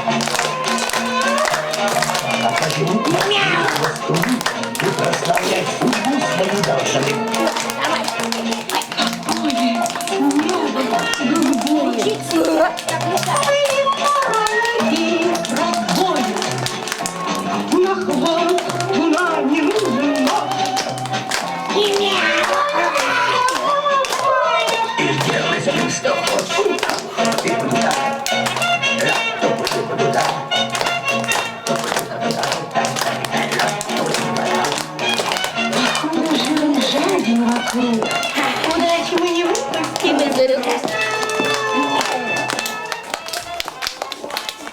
И прославлять судьбу свою должны. На хвалу, не нужна. Мяу.